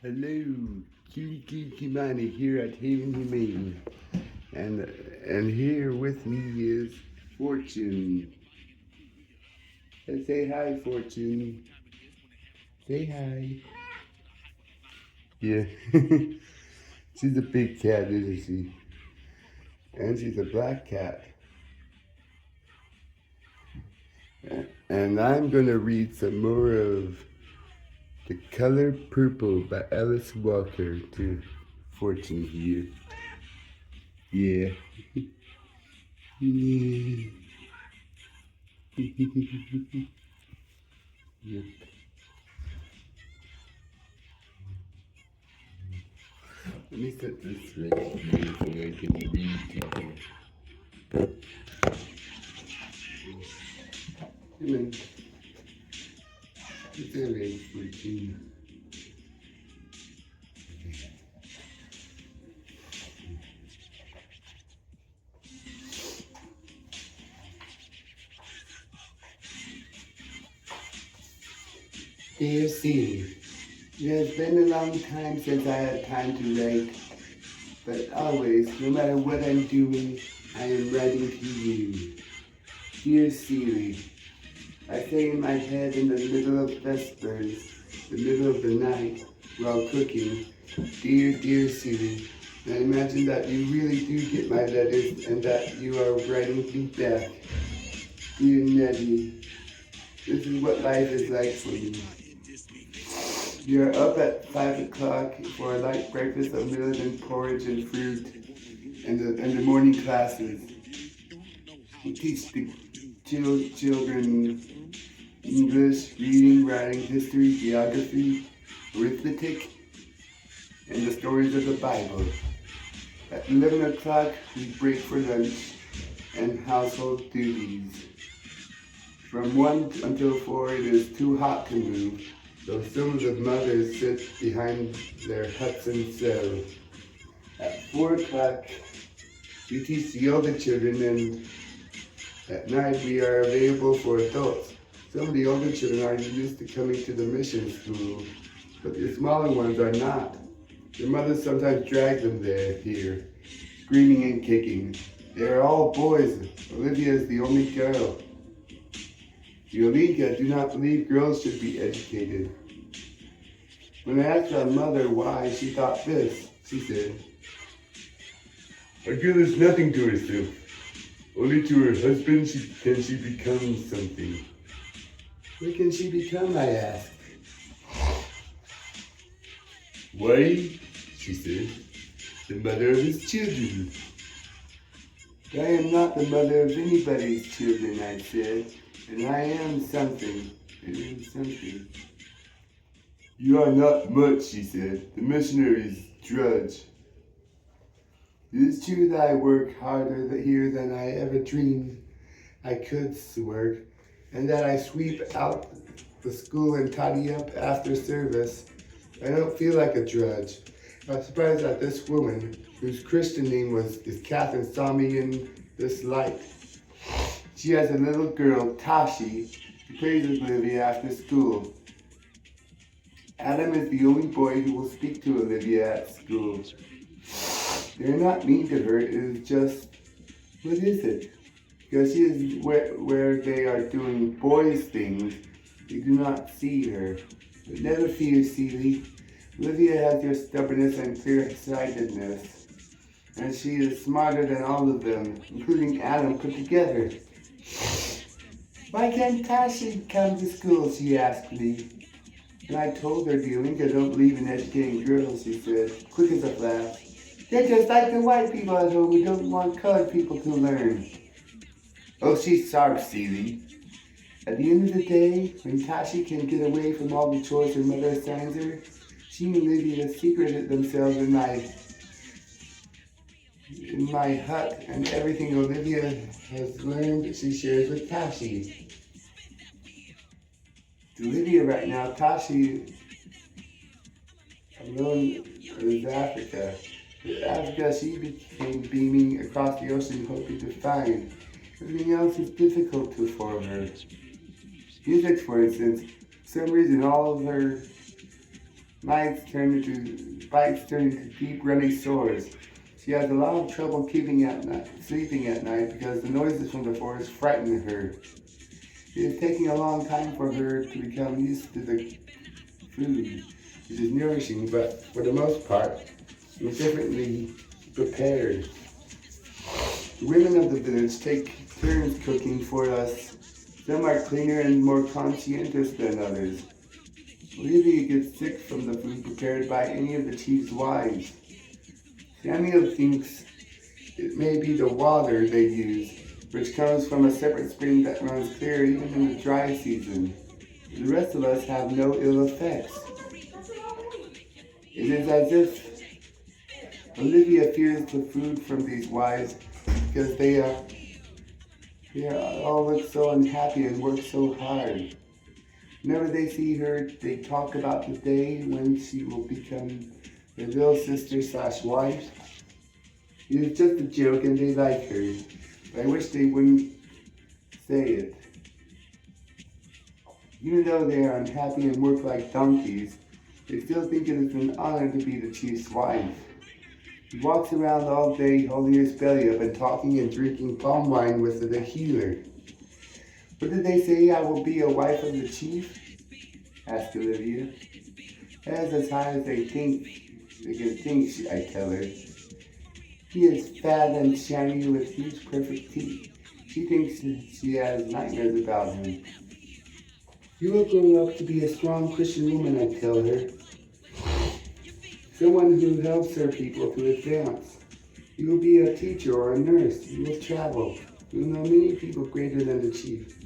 Hello, Killy Killy Kymani here at Haven Humane, and here with me is Fortune. Say hi, Fortune. Say hi. Yeah, she's a big cat, isn't she? And she's a black cat. And I'm gonna read some more of The Color Purple by Alice Walker to Fortune here. Yeah. Yeah. Yep. Let me set this right here so I can read to you. Come on. It's alright, 14. Dear Steve, it has been a long time since I had time to write, but always, no matter what I'm doing, I am writing to you. Dear Seeley, I say in my head in the middle of vespers, the middle of the night, while cooking, dear Seeley, I imagine that you really do get my letters and that you are writing me back. Dear Nettie, this is what life is like for me. You're up at 5 o'clock for a light breakfast of millet and porridge and fruit and the morning classes. You teach the children English, reading, writing, history, geography, arithmetic, and the stories of the Bible. At 11 o'clock, we break for lunch and household duties. From 1 until 4, it is too hot to move, though some of the mothers sit behind their huts and sew. At 4 o'clock, we teach the older children, and at night we are available for adults. Some of the older children are used to coming to the mission school, but the smaller ones are not. Their mothers sometimes drag them here, screaming and kicking. They are all boys. Olivia is the only girl. Yolika do not believe girls should be educated. When I asked our mother why, she thought this. She said, "A girl is nothing to herself. Only to her husband can she become something." What can she become, I asked. "Why," she said, "the mother of his children." "I am not the mother of anybody's children," I said, "and I am something. I am something." "You are not much," she said, "the missionary's drudge. It is true that I work harder here than I ever dreamed I could work, and that I sweep out the school and tidy up after service. I don't feel like a drudge. I was surprised that this woman, whose Christian name is Catherine, saw me in this light. She has a little girl, Tashi, who plays with Olivia after school. Adam is the only boy who will speak to Olivia at school. They're not mean to her, it is just, what is it? Because she is where they are doing boys' things, they do not see her. But never fear, Seeley. Olivia has your stubbornness and clear-sightedness, and she is smarter than all of them, including Adam put together. "Why can't Tashi come to school?" she asked me. And I told her Diolinka don't believe in educating girls, she said, quick as a flash. "They're just like the white people at home who don't want colored people to learn." Oh, she's sharp, Seeley. At the end of the day, when Tashi can get away from all the chores her mother assigns her, she and Olivia secreted themselves in my hut, and everything Olivia has learned she shares with Tashi. To Olivia right now, Tashi alone is Africa. In Africa, she became beaming across the ocean hoping to find. Everything else is difficult for her. Music, for instance, for some reason all of her bites turn into deep runny sores. She has a lot of trouble sleeping at night because the noises from the forest frighten her. It is taking a long time for her to become used to the food, which is nourishing, but for the most part, it's differently prepared. The women of the village take turns cooking for us. Some are cleaner and more conscientious than others. Olivia gets sick from the food prepared by any of the chief's wives. Samuel thinks it may be the water they use, which comes from a separate spring that runs clear even in the dry season. The rest of us have no ill effects. It is as if Olivia fears the food from these wives because they all look so unhappy and work so hard. Whenever they see her, they talk about the day when she will become their little sister/wife. It is just a joke and they like her. But I wish they wouldn't say it. Even though they are unhappy and work like donkeys, they still think it is an honor to be the chief's wife. He walks around all day holding his belly up and talking and drinking palm wine with the healer. What did they say? I will be a wife of the chief? Asked Olivia. That is as high as they can think, I tell her. He is fat and shiny with huge perfect teeth. She thinks she has nightmares about him. You will grow up to be a strong Christian woman, I tell her. Someone who helps her people to advance. You will be a teacher or a nurse. You will travel. You will know many people greater than the chief.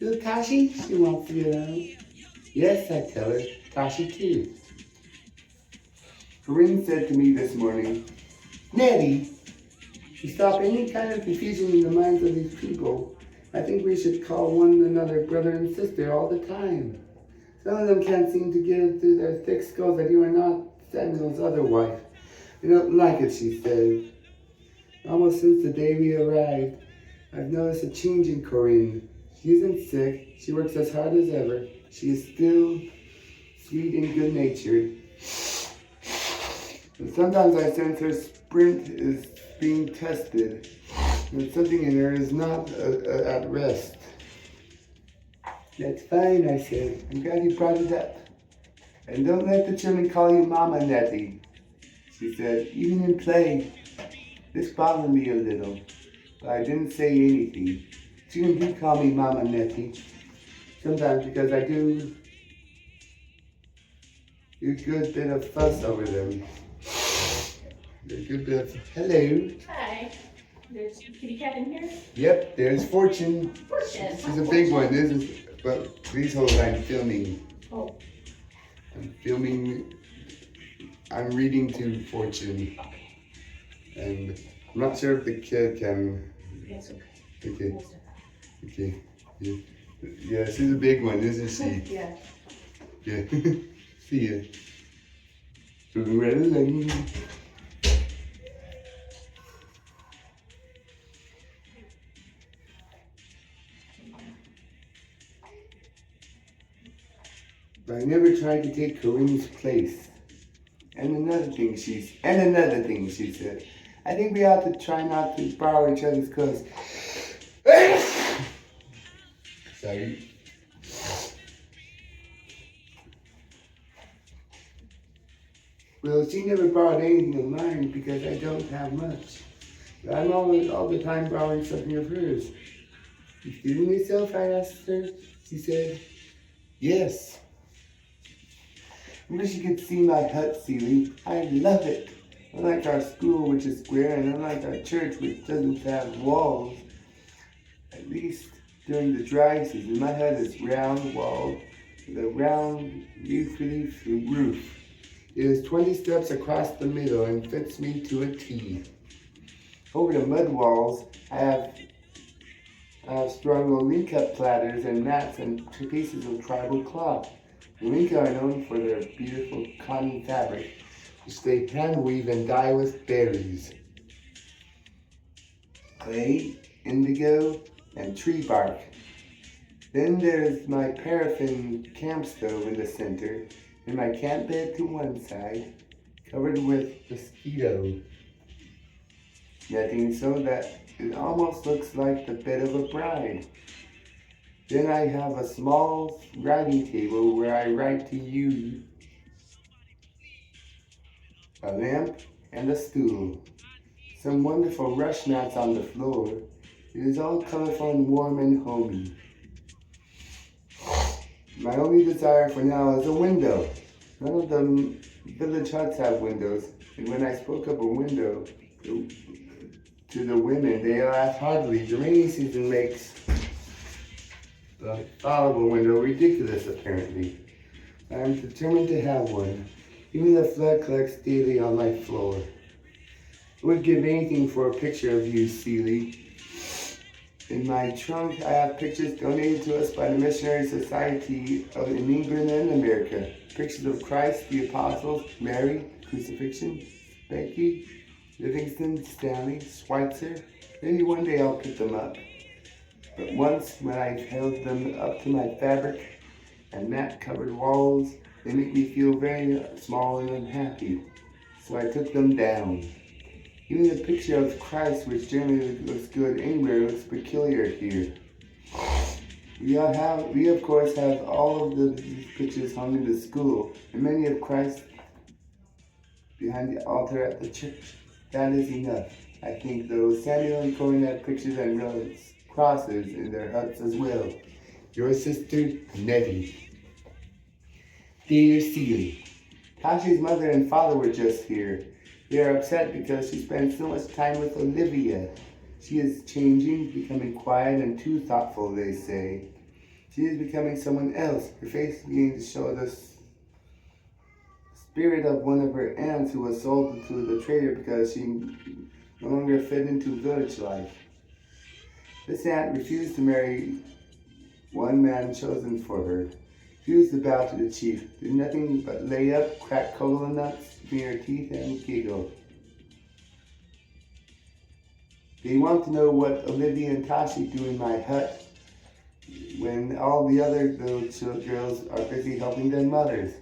Little Tashi, she wants to get out. Yes, I tell her. Tashi too. Corinne said to me this morning, Nettie, to stop any kind of confusion in the minds of these people, I think we should call one another brother and sister all the time. Some of them can't seem to get it through their thick skulls that you are not Samuel's other wife. They don't like it, she said. Almost since the day we arrived, I've noticed a change in Corinne. She isn't sick. She works as hard as ever. She is still sweet and good-natured. But sometimes I sense her sprint is being tested, and something in her is not at rest. That's fine, I said. I'm glad you brought it up. And don't let the children call you Mama Nettie, she said, even in play. This bothered me a little, but I didn't say anything. Children do call me Mama Nettie, sometimes because I do a good bit of fuss over them. A good bit of, hello. Hi. There's kitty cat in here? Yep, there's Fortune. Fortune. She's a big one. This is, but please hold on, I'm filming. Oh. I'm reading to Fortune. And I'm not sure if the kid can. That's okay. Okay. Okay. Yeah, she's a big one, isn't she? Yeah. Yeah. See ya. So we're ready. But I never tried to take Corinne's place. And another thing she said. I think we ought to try not to borrow each other's clothes. Sorry. Well, she never borrowed anything of mine because I don't have much. But I'm all the time borrowing something of hers. You feeling yourself? I asked her. She said, yes. I wish you could see my hut ceiling. I love it. Unlike our school, which is square, and unlike our church, which doesn't have walls, at least during the dry season, my hut is round walled with a round roof. It is 20 steps across the middle and fits me to a T. Over the mud walls, I have strung Olinka platters and mats and 2 pieces of tribal cloth. Olinka are known for their beautiful cotton fabric, which they hand weave and dye with berries, clay, indigo, and tree bark. Then there's my paraffin camp stove in the center, and my camp bed to one side, covered with mosquitoes. Netting so that it almost looks like the bed of a bride. Then I have a small writing table where I write to you, a lamp, and a stool. Some wonderful rush mats on the floor. It is all colorful and warm and homey. My only desire for now is a window. None of the village huts have windows, and when I spoke of a window to the women, they laughed heartily. The rainy season makes the followable window ridiculous, apparently. I am determined to have one. Even the flood collects daily on my floor. I would give anything for a picture of you, Seeley. In my trunk, I have pictures donated to us by the Missionary Society in England and America. Pictures of Christ, the Apostles, Mary, Crucifixion, Becky, Livingston, Stanley, Schweitzer. Maybe one day I'll put them up. But once, when I held them up to my fabric and mat-covered walls, they make me feel very small and unhappy. So I took them down. Even the picture of Christ, which generally looks good anywhere, looks peculiar here. We of course have all of the pictures hung in the school, and many of Christ behind the altar at the church. That is enough. I think, though, Samuel and Corinne have pictures and crosses in their huts as well. Your sister, Nettie. Dear Seeley, Tashi's mother and father were just here. They are upset because she spends so much time with Olivia. She is changing, becoming quiet and too thoughtful, they say. She is becoming someone else. Her face is beginning to show the spirit of one of her aunts who was sold to the trader because she no longer fit into village life. This aunt refused to marry one man chosen for her. Refused to bow to the chief. Did nothing but lay up, crack cola nuts between her teeth, and giggle. They want to know what Olivia and Tashi do in my hut when all the other little girls are busy helping their mothers.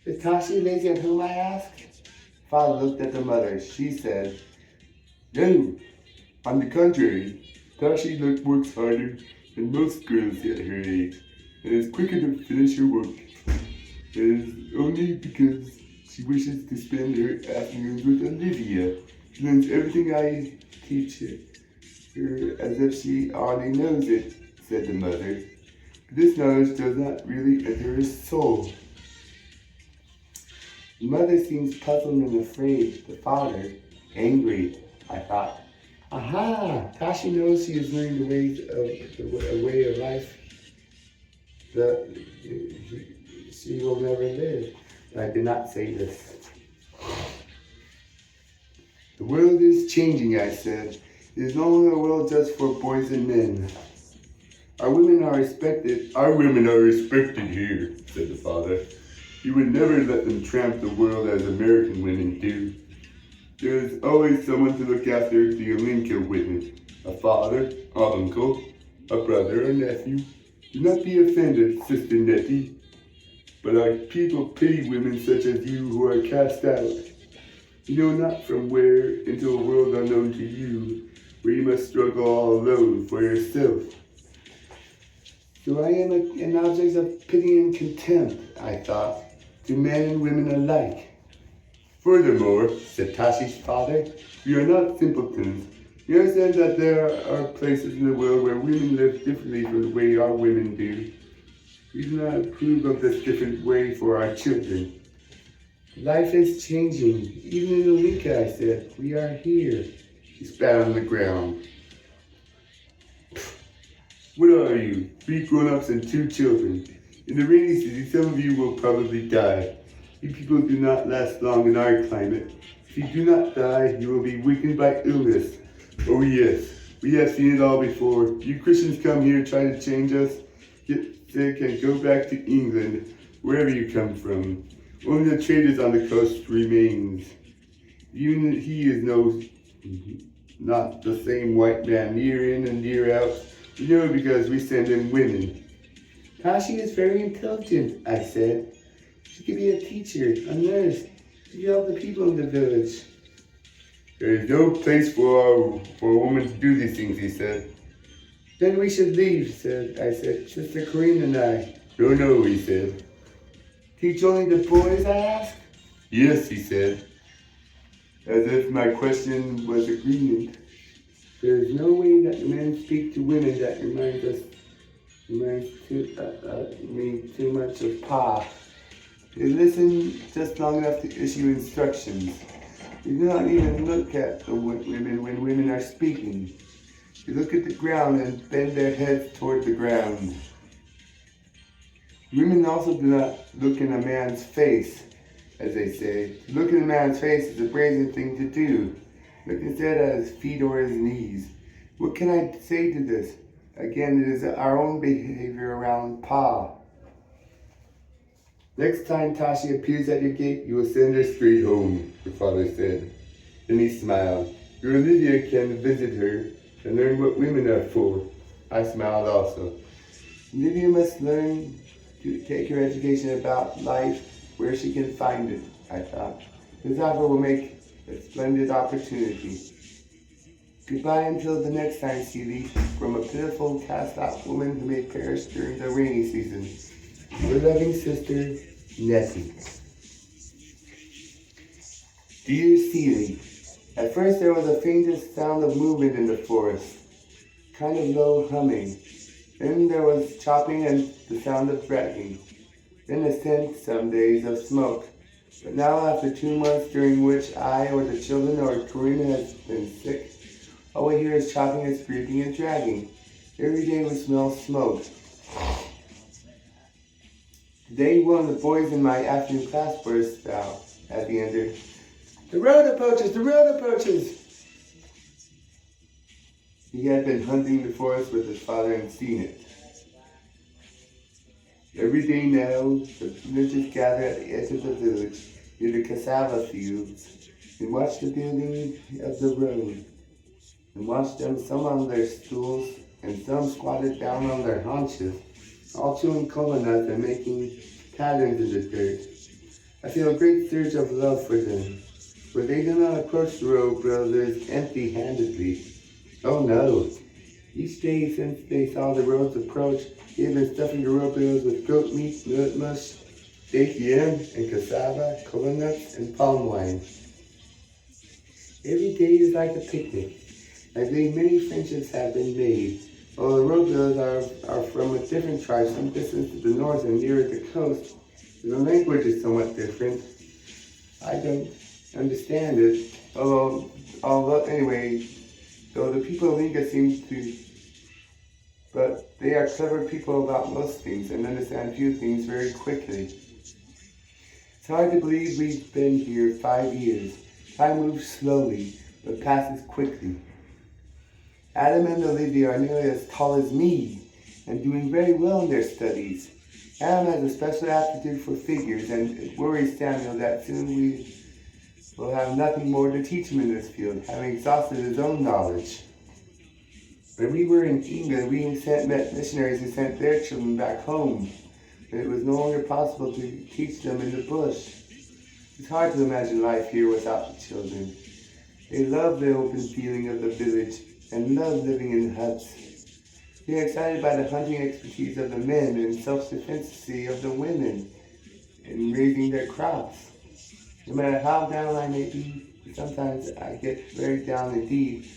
Is Tashi lazy at home, I asked? Father looked at the mother. She said, No, on the contrary, Tashi works harder than most girls at her age, and is quicker to finish her work. It is only because she wishes to spend her afternoons with Olivia. She learns everything I teach her as if she already knows it, said the mother. But this knowledge does not really enter her soul. The mother seems puzzled and afraid. The father, angry. I thought, aha! Tashi knows she is learning a way of life that she will never live. I did not say this. The world is changing, I said. It is no longer a world just for boys and men. Our women are respected here, said the father. You would never let them tramp the world as American women do. There is always someone to look after the Olinka women. A father, an uncle, a brother, a nephew. Do not be offended, Sister Nettie, but our people pity women such as you who are cast out. You know not from where into a world unknown to you, where you must struggle all alone for yourself. So I am an object of pity and contempt, I thought, to men and women alike. Furthermore, said Tashi's father, we are not simpletons. We understand that there are places in the world where women live differently from the way our women do. We do not approve of this different way for our children. Life is changing. Even in Olinka, I said, we are here. He spat on the ground. What are you? 3 grown-ups and 2 children. In the rainy season, some of you will probably die. You people do not last long in our climate. If you do not die, you will be weakened by illness. Oh yes, we have seen it all before. You Christians come here, try to change us, get sick, and go back to England, wherever you come from. Only the traders on the coast remains. Even he is not the same white man year in and year out. We know because we send in women. Tashi is very intelligent, I said. She could be a teacher, a nurse. She could help the people in the village. There is no place for a woman to do these things, he said. Then we should leave, I said, Sister Corinne and I. No, he said. Teach only the boys, I asked. Yes, he said, as if my question was agreement. There is no way that men speak to women that reminds me too much of Pa. They listen just long enough to issue instructions. They do not even look at the women when women are speaking. They look at the ground and bend their heads toward the ground. Women also do not look in a man's face, as they say. To look in a man's face is a brazen thing to do. Look instead at his feet or his knees. What can I say to this? Again, it is our own behavior around Pa. Next time Tashi appears at your gate, you will send her straight home, your father said. Then he smiled. Your Olivia can visit her and learn what women are for. I smiled also. Olivia must learn to take her education about life where she can find it, I thought. This offer will make a splendid opportunity. Goodbye until the next time, Seeley, from a pitiful cast-out woman who may perish during the rainy season. Your loving sister, Nessie. Dear Seeley, at first there was the faintest sound of movement in the forest, kind of low humming. Then there was chopping and the sound of dragging. Then a scent some days of smoke. But now after 2 months during which I or the children or Karina has been sick, all we hear is chopping and scraping and dragging. Every day we smell smoke. Today one of the boys in my afternoon class burst out as he entered. The road approaches! The road approaches! He had been hunting the forest with his father and seen it. Every day now, the villagers gather at the edge of the village, near the cassava fields, and watch the building of the road, and watch them, some on their stools, and some squatted down on their haunches, all chewing cola nuts and making patterns in the dirt. I feel a great surge of love for them, for they do not approach the road brothers empty-handedly. Oh no! Each day since they saw the roads approach, they have been stuffing the road bills with goat meat, nut mush, baked yam, and cassava, cola nuts, and palm wine. Every day is like a picnic. I believe many friendships have been made. Although the road bills are from a different tribe, some distance to the north and nearer the coast, the language is somewhat different. I don't understand it, although anyway, though the people of Inca seem to, but they are clever people about most things and understand few things very quickly. It's hard to believe we've been here 5 years. Time moves slowly, but passes quickly. Adam and Olivia are nearly as tall as me and doing very well in their studies. Adam has a special aptitude for figures, and it worries Samuel that soon we will have nothing more to teach him in this field, having exhausted his own knowledge. When we were in England, we met missionaries who sent their children back home, and it was no longer possible to teach them in the bush. It's hard to imagine life here without the children. They love the open feeling of the village and love living in huts. They are excited by the hunting expertise of the men and self-sufficiency of the women in raising their crops. No matter how down I may be, sometimes I get very down indeed.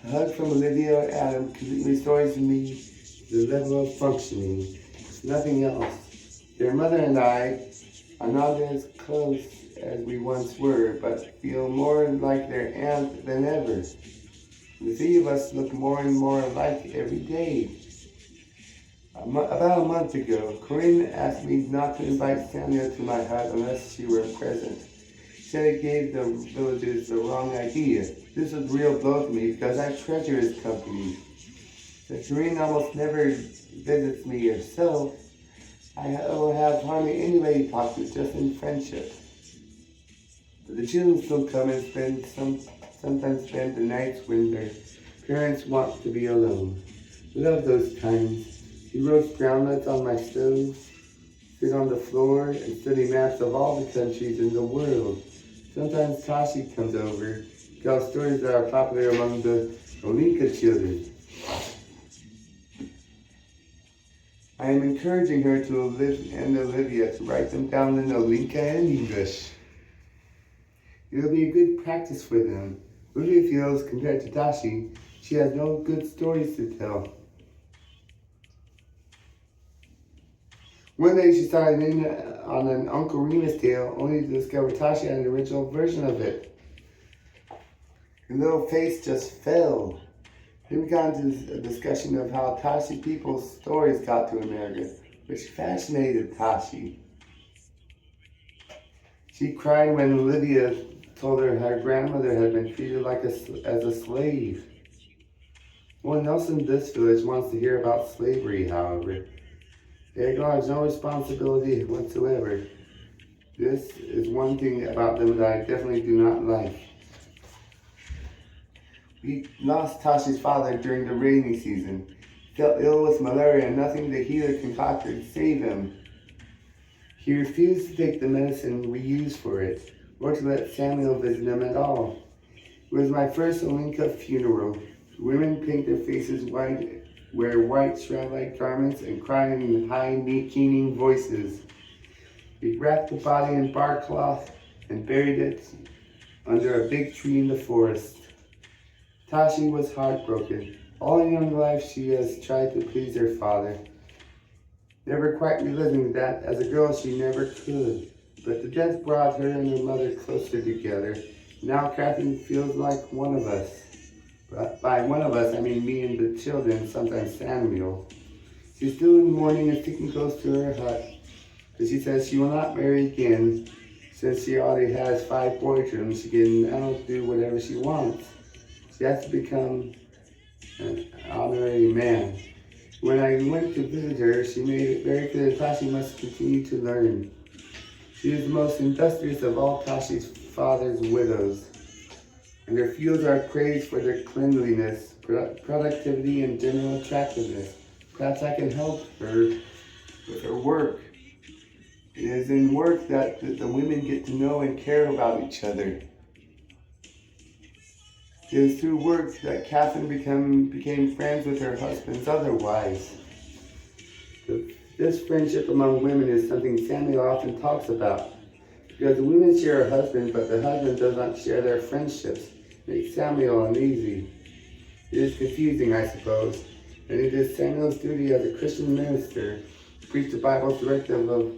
A hug from Olivia or Adam completely restores me the level of functioning. It's nothing else. Their mother and I are not as close as we once were, but feel more like their aunt than ever. The three of us look more and more alike every day. About a month ago, Corinne asked me not to invite Samuel to my hut unless she were present. She said it gave the villagers the wrong idea. This was a real blow to me because I treasure his company. But Corinne almost never visits me herself. I will have hardly anybody to talk to, just in friendship. But the children still come and sometimes spend the nights when their parents want to be alone. Love those times. We roast groundnuts on my stove, sit on the floor and study maps of all the countries in the world. Sometimes Tashi comes over, tells stories that are popular among the Olinka children. I am encouraging her and Olivia to write them down in Olinka and English. It will be a good practice for them. Olivia feels, compared to Tashi, she has no good stories to tell. One day she started in on an Uncle Remus tale, only to discover Tashi had an original version of it. Her little face just fell. Then we got into a discussion of how Tashi people's stories got to America, which fascinated Tashi. She cried when Olivia told her her grandmother had been treated as a slave. No one else in this village wants to hear about slavery, however. They acknowledge no responsibility whatsoever. This is one thing about them that I definitely do not like. We lost Tashi's father during the rainy season. He fell ill with malaria and nothing the healer concocted could save him. He refused to take the medicine we used for it, or to let Samuel visit him at all. It was my first Olinka funeral. Women paint their faces white, wear white shroud-like garments, and cry in high, keening voices. We wrapped the body in bark cloth and buried it under a big tree in the forest. Tashi was heartbroken. All her young life she has tried to please her father, never quite realizing that as a girl she never could. But the death brought her and her mother closer together. Now Catherine feels like one of us. But by one of us, I mean me and the children, sometimes Samuel. She's still in mourning and sticking close to her hut, but she says she will not marry again. Since she already has 5 boyfriends, she can now do whatever she wants. She has to become an honorary man. When I went to visit her, she made it very clear that Tashi must continue to learn. She is the most industrious of all Tashi's father's widows, and her fields are praised for their cleanliness, productivity, and general attractiveness. Perhaps I can help her with her work. It is in work that the women get to know and care about each other. It is through work that Catherine became friends with her husband's other wives. This friendship among women is something Samuel often talks about, because the women share a husband, but the husband does not share their friendships. It makes Samuel uneasy. It is confusing, I suppose, and it is Samuel's duty as a Christian minister to preach the Bible's directive of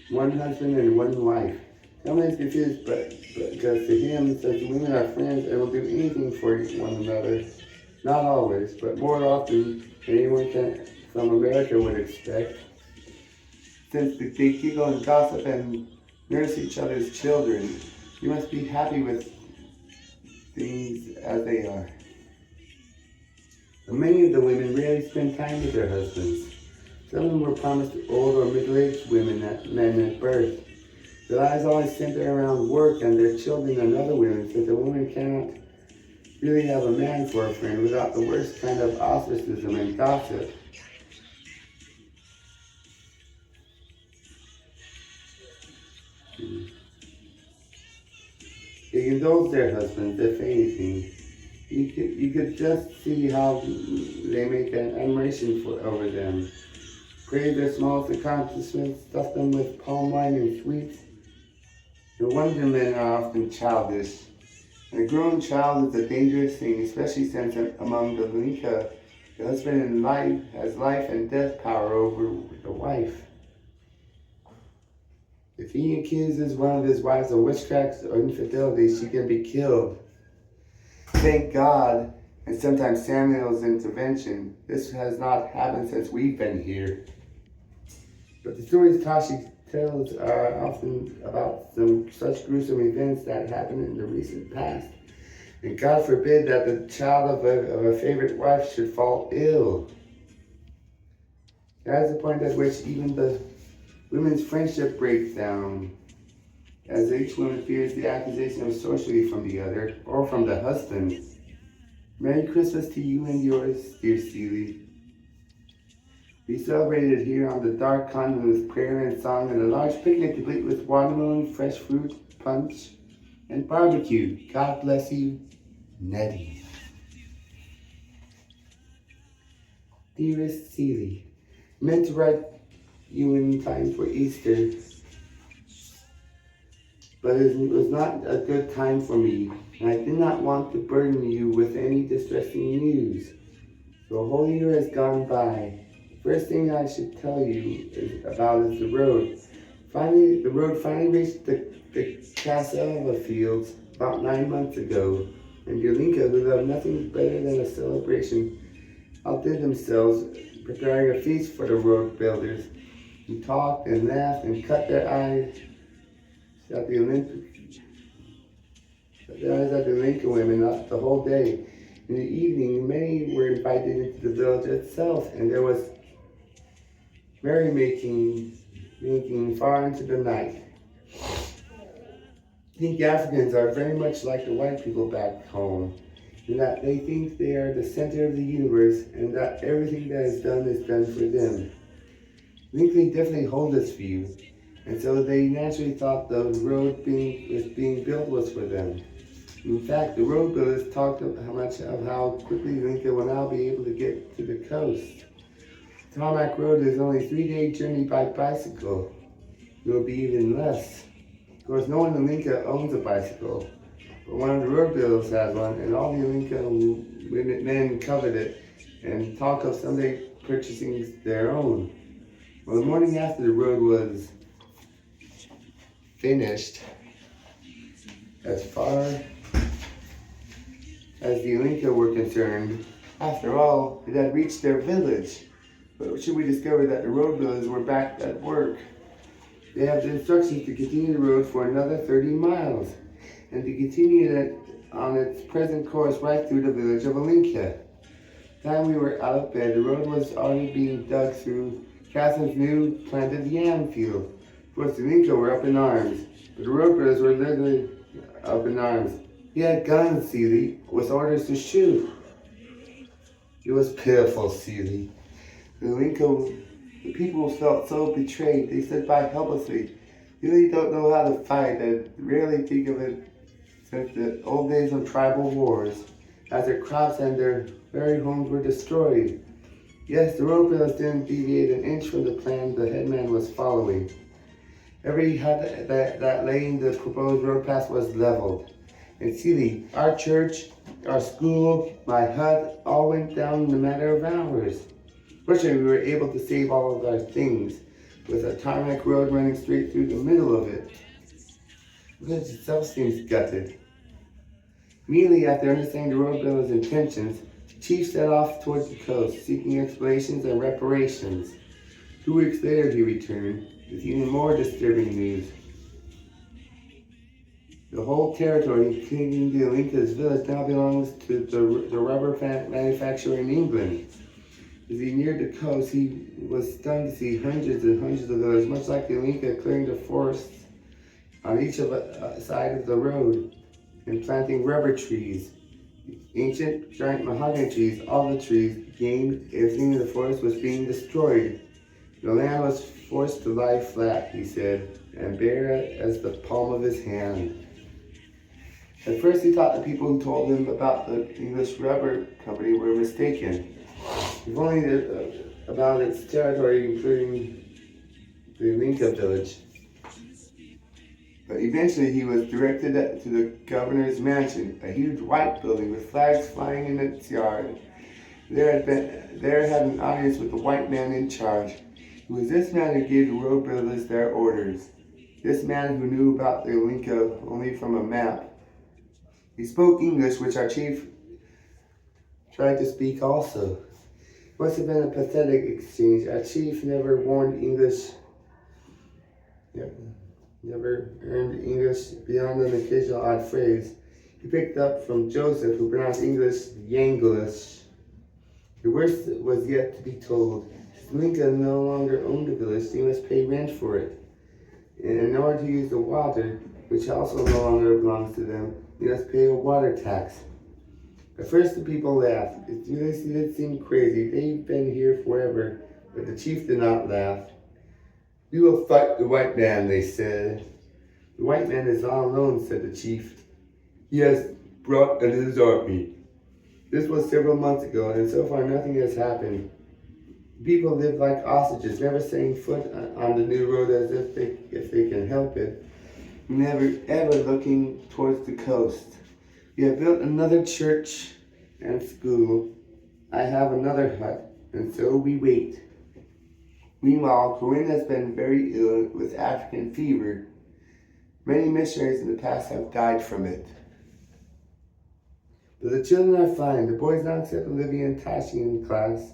one husband and one wife. Samuel is confused, but because to him, says the women are friends and will do anything for one another. Not always, but more often than anyone from America would expect. Since they giggle and gossip and nurse each other's children, you must be happy with things as they are. But many of the women rarely spend time with their husbands. Some of them were promised old or middle-aged men at birth. Their lives always center around work and their children and other women, since a woman cannot really have a man for a friend without the worst kind of ostracism and gossip. They indulge their husbands, if anything. You could just see how they make an admiration over them. Praise their smallest accomplishments, stuff them with palm wine and sweets. No wonder men are often childish. And a grown child is a dangerous thing, especially since among the Olinka, the husband has life and death power over the wife. If he accuses one of his wives of witchcraft or infidelity, she can be killed. Thank God, and sometimes Samuel's intervention, this has not happened since we've been here. But the stories Tashi tells are often about some such gruesome events that happened in the recent past. And God forbid that the child of a favorite wife should fall ill. That is the point at which even the women's friendship breaks down, as each woman fears the accusation of sorcery from the other, or from the husband. Merry Christmas to you and yours, dear Seeley. We celebrated here on the dark continent with prayer and song and a large picnic complete with watermelon, fresh fruit, punch, and barbecue. God bless you, Nettie. Dearest Celie, meant to write you in time for Easter, but it was not a good time for me, and I did not want to burden you with any distressing news. So a whole year has gone by. First thing I should tell you is the road. The road finally reached the cassava fields about 9 months ago, and Yolinka, who loved nothing better than a celebration, outdid themselves preparing a feast for the road builders, who talked and laughed and cut their eyes at the Lincoln women the whole day. In the evening, many were invited into the village itself, and there was merrymaking far into the night. I think Africans are very much like the white people back home, in that they think they are the center of the universe and that everything that is done for them. I think they definitely hold this view, and so they naturally thought the road being built was for them. In fact, the road builders talked of how quickly Lincoln will now be able to get to the coast. Tarmac Road is only a 3-day journey by bicycle. It will be even less. Of course, no one in Lincoln owns a bicycle, but one of the road builders has one, and all the Lincoln men covered it and talk of someday purchasing their own. Well, the morning after the road was finished, as far as the Lincoln were concerned, after all, it had reached their village. But should we discover that the road builders were back at work? They have the instructions to continue the road for another 30 miles, and to continue it on its present course right through the village of Alinka. The time we were out of bed, the road was already being dug through Catherine's new planted yam field. Of course, the Alinka were up in arms, but the road builders were literally up in arms. He had guns, Celie, with orders to shoot. It was pitiful, Celie. The people felt so betrayed. They stood by helplessly. They really don't know how to fight. I rarely think of it since the old days of tribal wars, as their crops and their very homes were destroyed. Yes, the road builders didn't deviate an inch from the plan the headman was following. Every hut that lay in the proposed road path was leveled. And Celie, our church, our school, my hut, all went down in a matter of hours. Fortunately, we were able to save all of our things, with a tarmac road running straight through the middle of it. The village itself seems gutted. Immediately after understanding the road builder's intentions, the chief set off towards the coast, seeking explanations and reparations. 2 weeks later, he returned with even more disturbing news. The whole territory, including the Alinka's village, now belongs to the rubber manufacturer in England. As he neared the coast, he was stunned to see hundreds and hundreds of villages, much like the Alinka, clearing the forests on each side of the road and planting rubber trees. Ancient giant mahogany trees, all the trees, game, everything in the forest was being destroyed. The land was forced to lie flat, he said, and bare as the palm of his hand. At first he thought the people who told him about the English rubber company were mistaken. If only about its territory, including the Alinka village. But eventually he was directed to the governor's mansion, a huge white building with flags flying in its yard. There had an audience with the white man in charge. It was this man who gave the road builders their orders. This man who knew about the Alinka only from a map. He spoke English, which our chief tried to speak also. It must have been a pathetic exchange. Our chief never warned English, never earned English beyond an occasional odd phrase. He picked up from Joseph, who pronounced English Yanglish. The worst was yet to be told. Lincoln no longer owned the village, so he must pay rent for it. And in order to use the water, which also no longer belongs to them, he must pay a water tax. At first the people laughed. It really did seem crazy. They've been here forever. But the chief did not laugh. "We will fight the white man," they said. "The white man is all alone," said the chief. "He has brought in his army." This was several months ago, and so far nothing has happened. People live like ostriches, never setting foot on the new road as if they can help it, never ever looking towards the coast. We have built another church and school. I have another hut, and so we wait. Meanwhile, Corinne has been very ill with African fever. Many missionaries in the past have died from it. But the children are fine. The boys now accept Olivia and Tashi in class.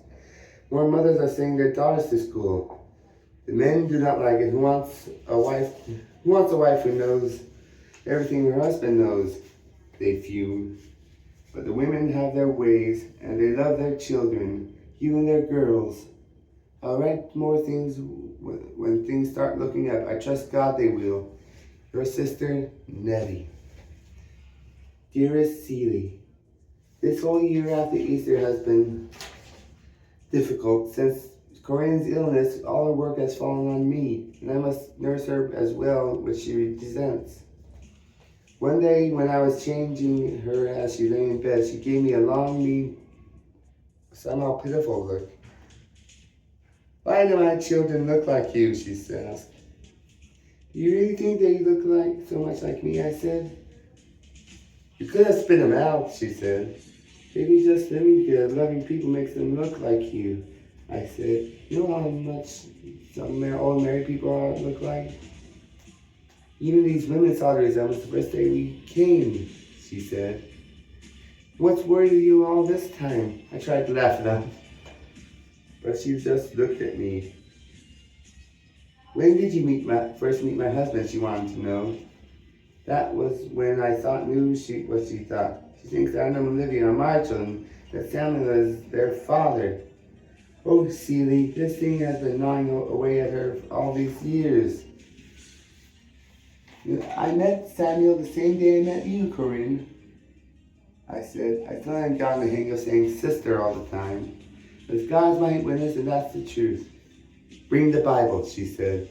More mothers are sending their daughters to school. The men do not like it. Who wants a wife who knows everything her husband knows? They fume. But the women have their ways, and they love their children, even their girls. I'll write more things when things start looking up. I trust God they will. Your sister, Nettie. Dearest Celie, this whole year after Easter has been difficult. Since Corinne's illness, all her work has fallen on me, and I must nurse her as well, which she resents. One day, when I was changing her as she lay in bed, she gave me a long, mean, somehow pitiful look. "Why do my children look like you?" she asked. "Do you really think they look like so much like me?" I said. "You could have spit them out," she said. "Maybe just living here, loving people makes them look like you," I said. "You know how much some old married people look like? Even these women saw the resemblance the first day we came," she said. "What's worried you all this time?" I tried to laugh it off, but she just looked at me. "When did you first meet my husband?" she wanted to know. That was when I knew what she thought. She thinks I know Olivia and my children, that Samuel is their father. Oh, Celie, this thing has been gnawing away at her all these years. "I met Samuel the same day I met you, Corinne," I said. I still haven't gotten the hang of saying sister all the time. But God's my witness, and that's the truth. "Bring the Bible," she said.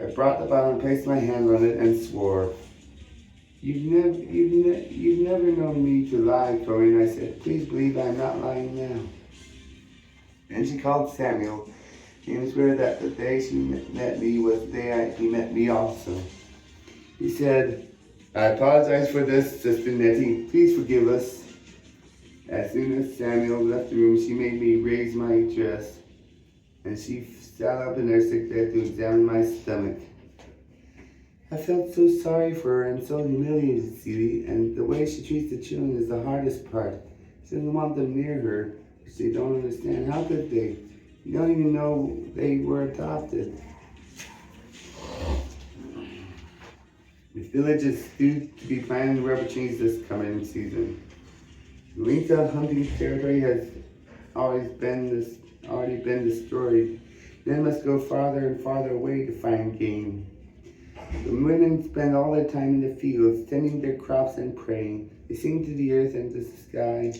I brought the Bible and placed my hand on it and swore. You've never known me to lie, Corinne," I said. "Please believe I'm not lying now." Then she called Samuel. He swear that the day she met me was the day he met me also. He said, "I apologize for this, Sister Nettie. Please forgive us." As soon as Samuel left the room, she made me raise my dress, and she sat up in her sick bed to examine my stomach. I felt so sorry for her and so humiliated, Celie, and the way she treats the children is the hardest part. She doesn't want them near her, which they don't understand. How could they? You don't even know they were adopted. The village is due to be planting rubber trees this coming season. The Linka hunting territory has already been destroyed. Men must go farther and farther away to find game. The women spend all their time in the fields, tending their crops and praying. They sing to the earth and to the sky,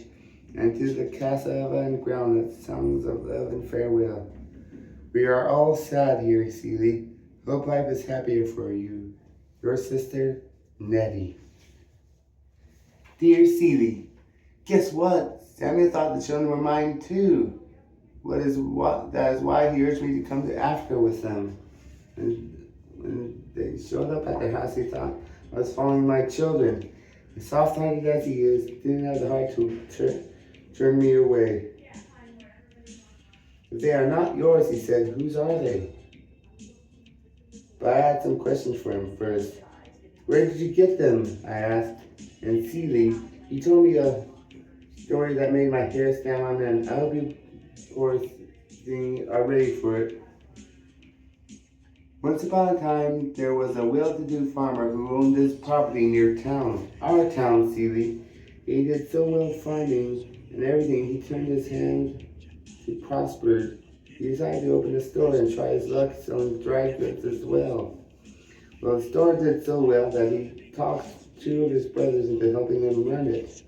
and to the cassava and groundnuts, songs of love and farewell. We are all sad here, Celie. Hope life is happier for you. Your sister, Nettie. Dear Celie, guess what? Samuel thought the children were mine too. That is why he urged me to come to Africa with them. And when they showed up at their house, he thought I was following my children. And soft-hearted as he is, didn't have the heart to turn me away. "If they are not yours," he said, "whose are they?" But I had some questions for him first. "Where did you get them?" I asked. And Celie, he told me a story that made my hair stand on end. I hope you are ready for it. Once upon a time, there was a well-to-do farmer who owned this property near town. Our town, Celie. He did so well farming and everything, he turned his hand to prosper. He decided to open a store and try his luck selling dry goods as well. Well, the store did so well that he talked two of his brothers into helping him run it.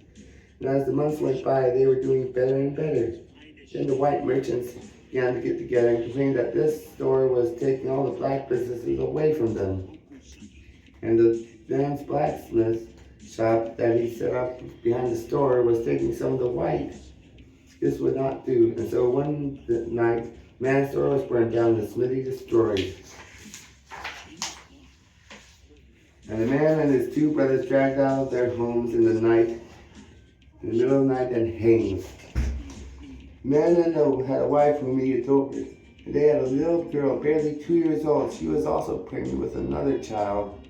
And as the months went by, they were doing better and better. Then the white merchants began to get together and complained that this store was taking all the black businesses away from them. And the man's blacksmith shop that he set up behind the store was taking some of the white. This would not do, and so one night, man's store was burned down and the smithy destroyed. And the man and his two brothers dragged out of their homes in the middle of the night, and hanged. The man had a wife whom he adopted, and they had a little girl, barely 2 years old. She was also pregnant with another child.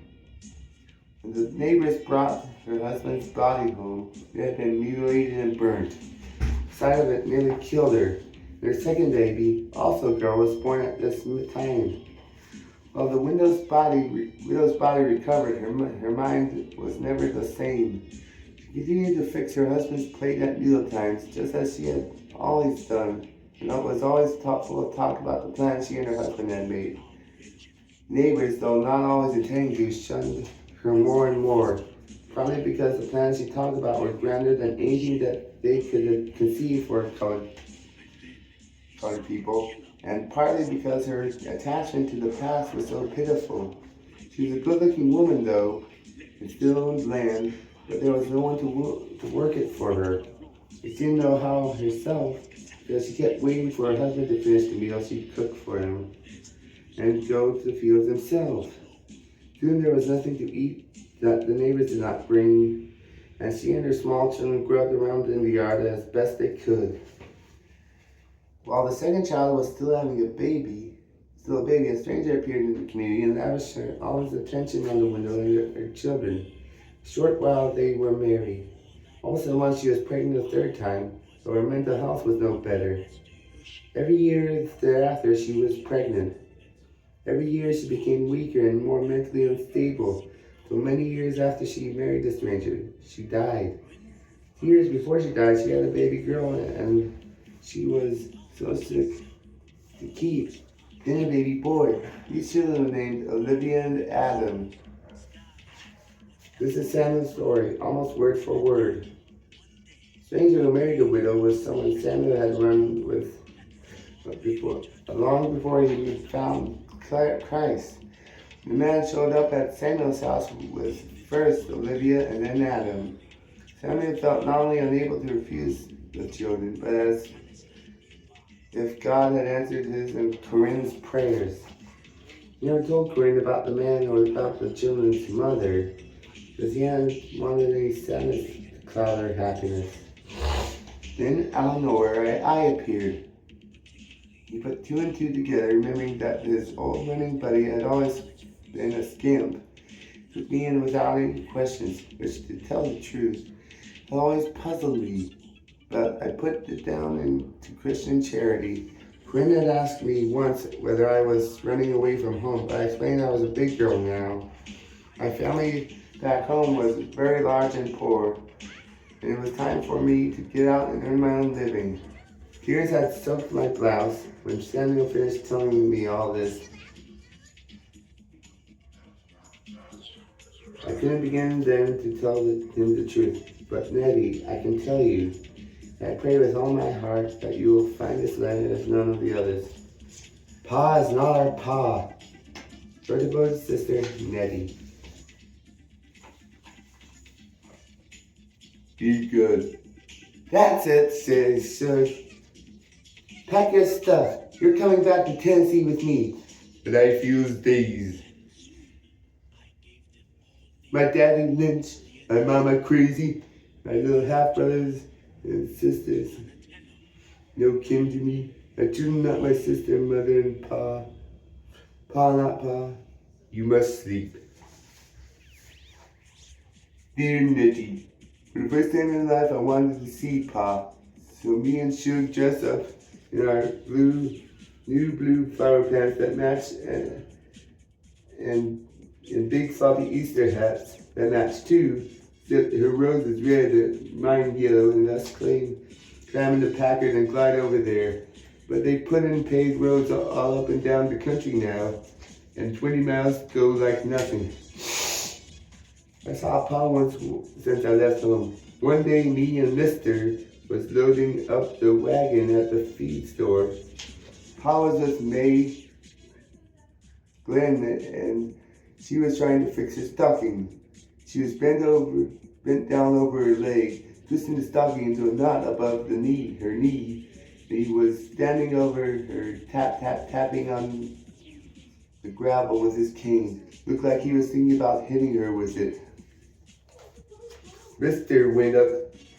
And the neighbors brought her husband's body home. It had been mutilated and burnt. The sight of it nearly killed her. Their second baby, also a girl, was born at this time. While the widow's body recovered, her mind was never the same. She continued to fix her husband's plate at mealtimes, just as she had always done, and was always full of talk about the plans she and her husband had made. Neighbors, though not always intending to, shunned her more and more, probably because the plans she talked about were grander than anything that they could conceive for colored people, and partly because her attachment to the past was so pitiful. She was a good-looking woman, though, and still owned land, but there was no one to work it for her. She didn't know how herself, because she kept waiting for her husband to finish the meal she cooked for him and go to the fields himself. Soon there was nothing to eat that the neighbors did not bring, and she and her small children grubbed around in the yard as best they could. While the second child was still a baby, a stranger appeared in the community and lavished all his attention on the widow and her children. A short while they were married. Also, once she was pregnant a third time, so her mental health was no better. Every year thereafter, she was pregnant. Every year, she became weaker and more mentally unstable. So many years after she married the stranger, she died. 2 years before she died, she had a baby girl, and she was so sick to keep. Then a baby boy. These children were named Olivia and Adam. This is Samuel's story, almost word for word. The stranger who married the widow was someone Samuel had run with long before he found Christ. The man showed up at Samuel's house with first Olivia and then Adam. Samuel felt not only unable to refuse the children, but as if God had answered his and Corinne's prayers. He never told Corinne about the man or about the children's mother, because he hadn't wanted any sadness to cloud her happiness. Then, out of nowhere, I appeared. He put two and two together, remembering that his old running buddy had always been a scamp. He took me in without any questions, which, to tell the truth, had always puzzled me. But I put it down into Christian charity. Corinne had asked me once whether I was running away from home, but I explained I was a big girl now. My family back home was very large and poor, and it was time for me to get out and earn my own living. Tears had soaked my blouse when Samuel finished telling me all this. I couldn't begin then to tell him the truth, but Nettie, I can tell you, I pray with all my heart that you will find this letter as none of the others. Pa is not our pa. Your devoted sister, Nettie. Be good. That's it, says Sir. Pack your stuff. You're coming back to Tennessee with me. But I feel dazed. My daddy lynched, my mama crazy, my little half-brothers and sisters no kin to me. My children not my sister, mother, and pa. Pa not pa. You must sleep. Dear Nettie, for the first time in life I wanted to see Pa. So me and Shug dressed up in our new blue flower pants that matched and in big floppy Easter hats that matched too. Except her rose is red and mine yellow, and us climb in the Packard and glide over there. But they put in paved roads all up and down the country now, and 20 miles go like nothing. I saw Pa once since I left home. One day, me and Mister was loading up the wagon at the feed store. Pa was with May Glenn, and she was trying to fix her stocking. She was bent down over her leg, twisting the stocking into a knot above her knee. He was standing over her, tapping on the gravel with his cane. Looked like he was thinking about hitting her with it. Mister went up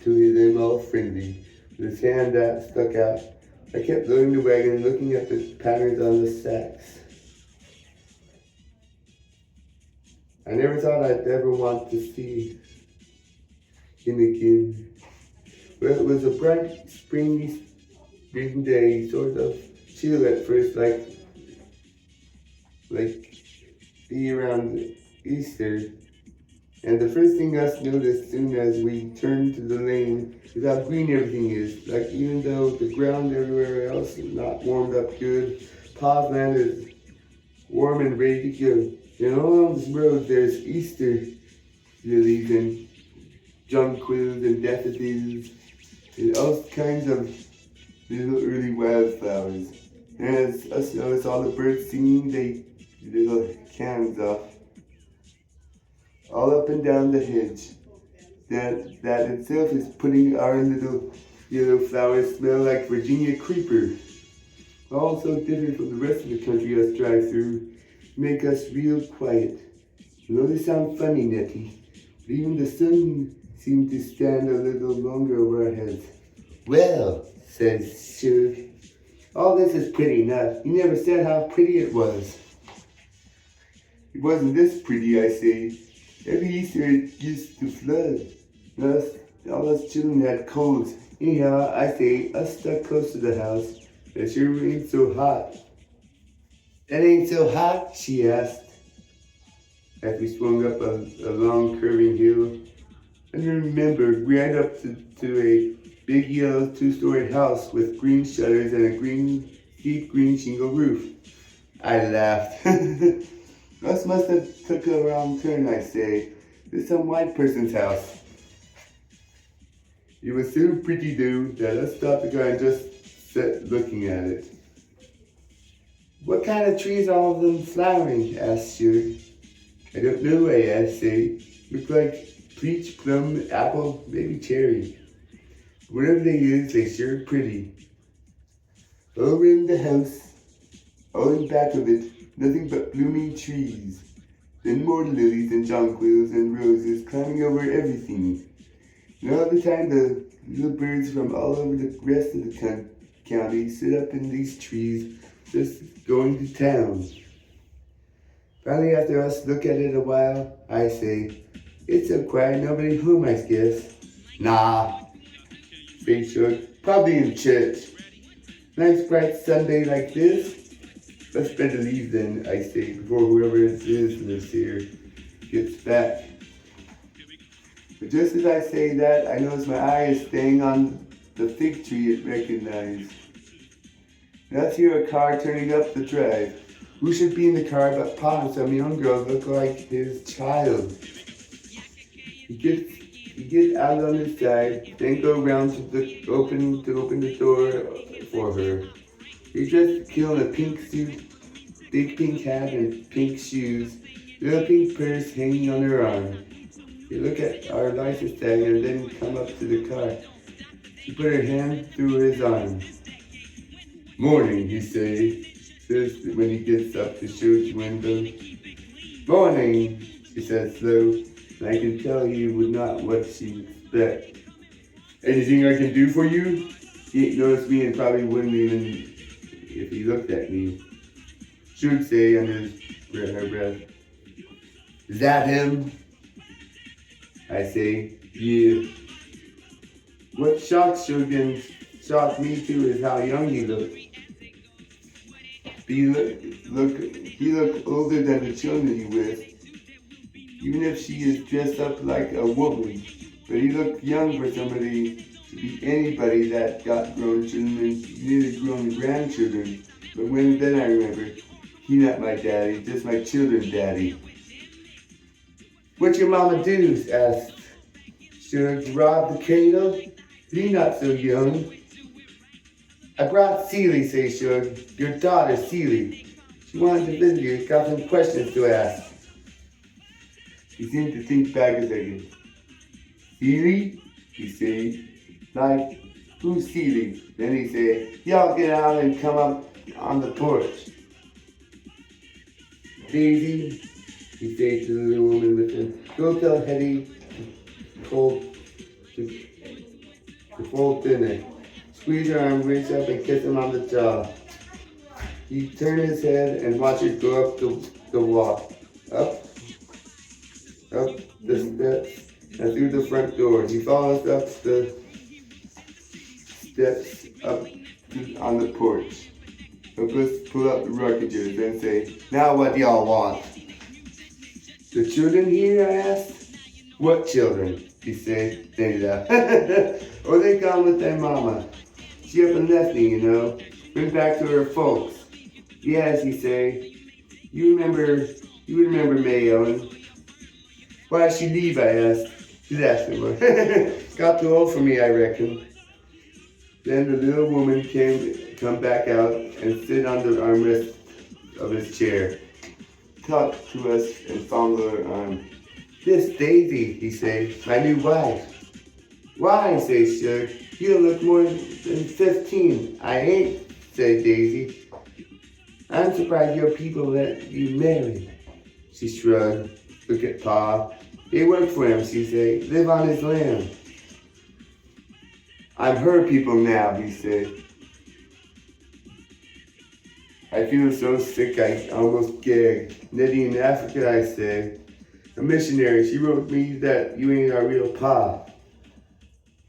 to him all friendly, with his hand that stuck out. I kept loading the wagon and looking at the patterns on the sacks. I never thought I'd ever want to see him again. Well, it was a bright, spring day, sort of chill at first, like be around Easter. And the first thing us noticed soon as we turned to the lane is how green everything is. Like even though the ground everywhere else is not warmed up good, Pa's land is warm and ready to go. And all along this road there's Easter lilies and jonquils and daffodils and all kinds of little early wildflowers. And as us notice all the birds singing their little cans off all up and down the hedge. That itself is putting our little yellow flowers smell like Virginia creeper. All so different from the rest of the country us drive through, make us real quiet. I know they sound funny, Nettie, but even the sun seemed to stand a little longer over our heads. Well, says Shug, all this is pretty enough. You never said how pretty it was. It wasn't this pretty, I say. Every Easter it used to flood. All us children had colds. Anyhow, I say, us stuck close to the house. It sure ain't so hot. That ain't so hot, she asked, as we swung up a long curving hill. And remembered right up to a big yellow two-story house with green shutters and a deep green shingle roof. I laughed. Us must have took a wrong turn, I say. It's some white person's house. It was so pretty though that I stopped the car and just sat looking at it. What kind of trees are all of them flowering? Asked Shug. I don't know, I say. Look like peach, plum, apple, maybe cherry. Whatever they is, they sure pretty. Over in the house, all in back of it, nothing but blooming trees. Then more lilies and jonquils and roses climbing over everything. And all the time the little birds from all over the rest of the county sit up in these trees just going to town. Finally, after us look at it a while, I say, it's so quiet, nobody home, I guess. Nah, say Shug, probably in church. Nice bright Sunday like this. Let's better leave then, I say, before whoever it is lives here gets back. But just as I say that, I notice my eye is staying on the fig tree it recognized. And I hear a car turning up the drive. Who should be in the car but Pa and some young girl look like his child. He gets out on his side, then go around to open the door for her. He's dressed to kill in a pink suit, big pink hat and pink shoes, little pink purse hanging on her arm. They look at our license tag and then come up to the car. She put her hand through his arm. Morning, he says when he gets up to Shug's window. Morning, she said slow, and I can tell he would not what she expect. Anything I can do for you? He ain't noticed me and probably wouldn't even if he looked at me. Shug say under her breath. Is that him? I say, yeah. What shocks Shug and shocked me too is how young he looked. He looked older than the children he with. Even if she is dressed up like a woman. But he looked young for somebody to be anybody that got grown children and nearly grown grandchildren. But then I remember, he not my daddy, just my children's daddy. What your mama do? Asked Shug. Rob the cradle? You're not so young. I brought Celie, say Sugar. Your daughter, Celie. She wanted to visit you. Got some questions to ask. He seemed to think back a second. Celie? He said. Like, who's Celie? Then he said, y'all get out and come up on the porch. Daisy, he said to the little woman with him, go tell Hetty to fold dinner. Squeeze her arm, reach up and kiss him on the jaw. He turned his head and watched her go up the walk. Up the steps and through the front door. He followed up the steps up on the porch. He'll just pull up the ruggages and say, now what do y'all want? The children here, I asked. What children? He said. Then he laughed. Oh, they gone with their mama. She up and left me, you know. Went back to her folks. Yes, he said. You remember May Ellen. Why'd she leave, I asked. She's asking me. Got too old for me, I reckon. Then the little woman come back out and sit on the armrest of his chair. Talked to us and fondled her arm. This Daisy, he said, my new wife. Why, says Sugar, you look more than 15. I ain't, said Daisy. I'm surprised your people let you marry. She shrugged. Look at Pa. They work for him, she said. Live on his land. I'm her people now, he said. I feel so sick I almost gagged. Nettie in Africa, I said. A missionary, she wrote me that you ain't our real Pa.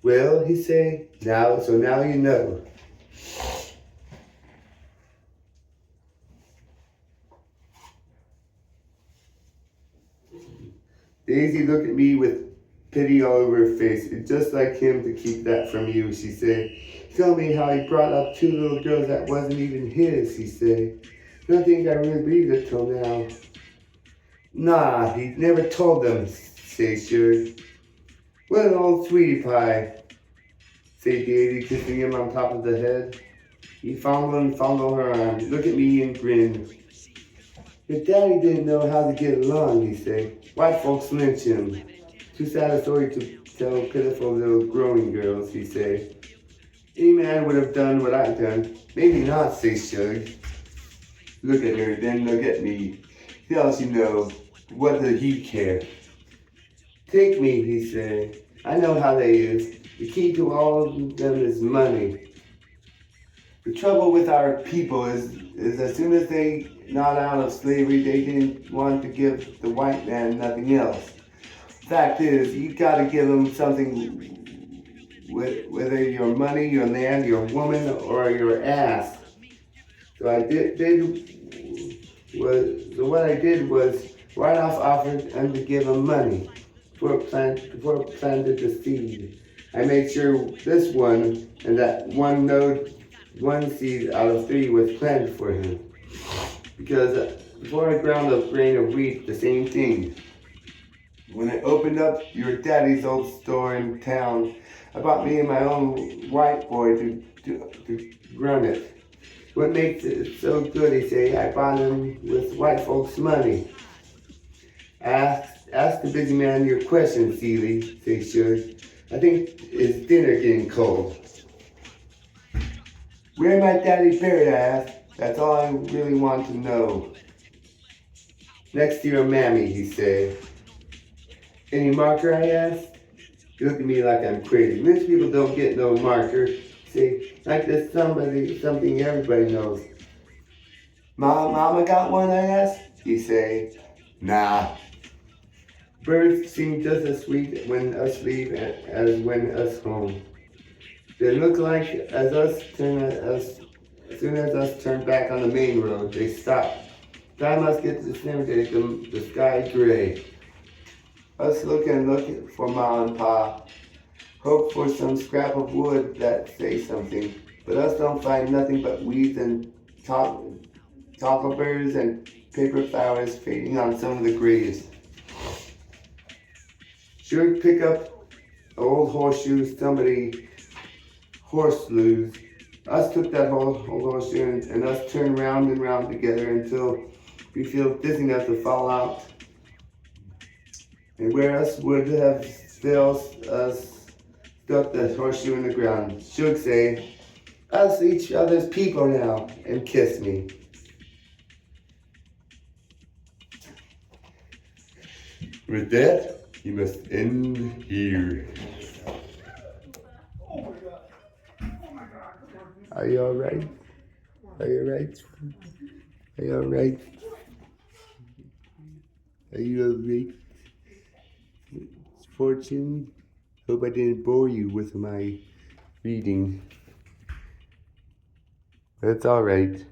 Well, he said, now you know. Daisy looked at me with pity all over her face. It's just like him to keep that from you, she said. Tell me how he brought up 2 little girls that wasn't even his, he said. I don't think I really believed it till now. Nah, he never told them, say Sugar. What an old sweetie pie, say Daisy, kissing him on top of the head. He fondled her arm. Look at me and grinned. Your daddy didn't know how to get along, he said. White folks lynch him. Too sad a story to tell pitiful little growing girls, he said. Any man would have done what I've done. Maybe not, say Sugar. Look at her, then look at me. He else you know. What does he care? Take me, he said. I know how they is. The key to all of them is money. The trouble with our people is as soon as they got out of slavery, they didn't want to give the white man nothing else. Fact is, you got to give them something, whether your money, your land, your woman, or your ass. So what I did was right off offered them to give them money before it planted the seed. I made sure this one and that one seed out of 3 was planted for him. Because before I ground a grain of wheat, the same thing. When I opened up your daddy's old store in town, I bought me and my own white boy to run it. What makes it so good, he say, I bought him with white folks' money. Ask the busy man your question, Celie, say Sugar. I think his dinner getting cold. Where my daddy buried, I asked. That's all I really want to know. Next to your mammy, he said. Any marker, I asked? He looked at me like I'm crazy. Rich people don't get no marker. See, like there's something everybody knows. Mama got one, I asked? He say, nah. Birds seem just as sweet when us leave as when us home. They look like as soon as us turn back on the main road, they stop. Time us get to the cemetery, the sky gray. Us looking for Ma and Pa. Hope for some scrap of wood that say something. But us don't find nothing but weeds and cockleburrs and paper flowers fading on some of the graves. Sure pick up an old horseshoe somebody horseshoes. Us took that whole horseshoe and us turn round and round together until we feel dizzy enough to fall out. And where us would have still stuck the horseshoe in the ground, should say, us each other's people now, and kiss me. With that, you must end here. Are you alright? Are you alright? Are you alright? Are you alright? Fortune? Hope I didn't bore you with my reading. But it's alright.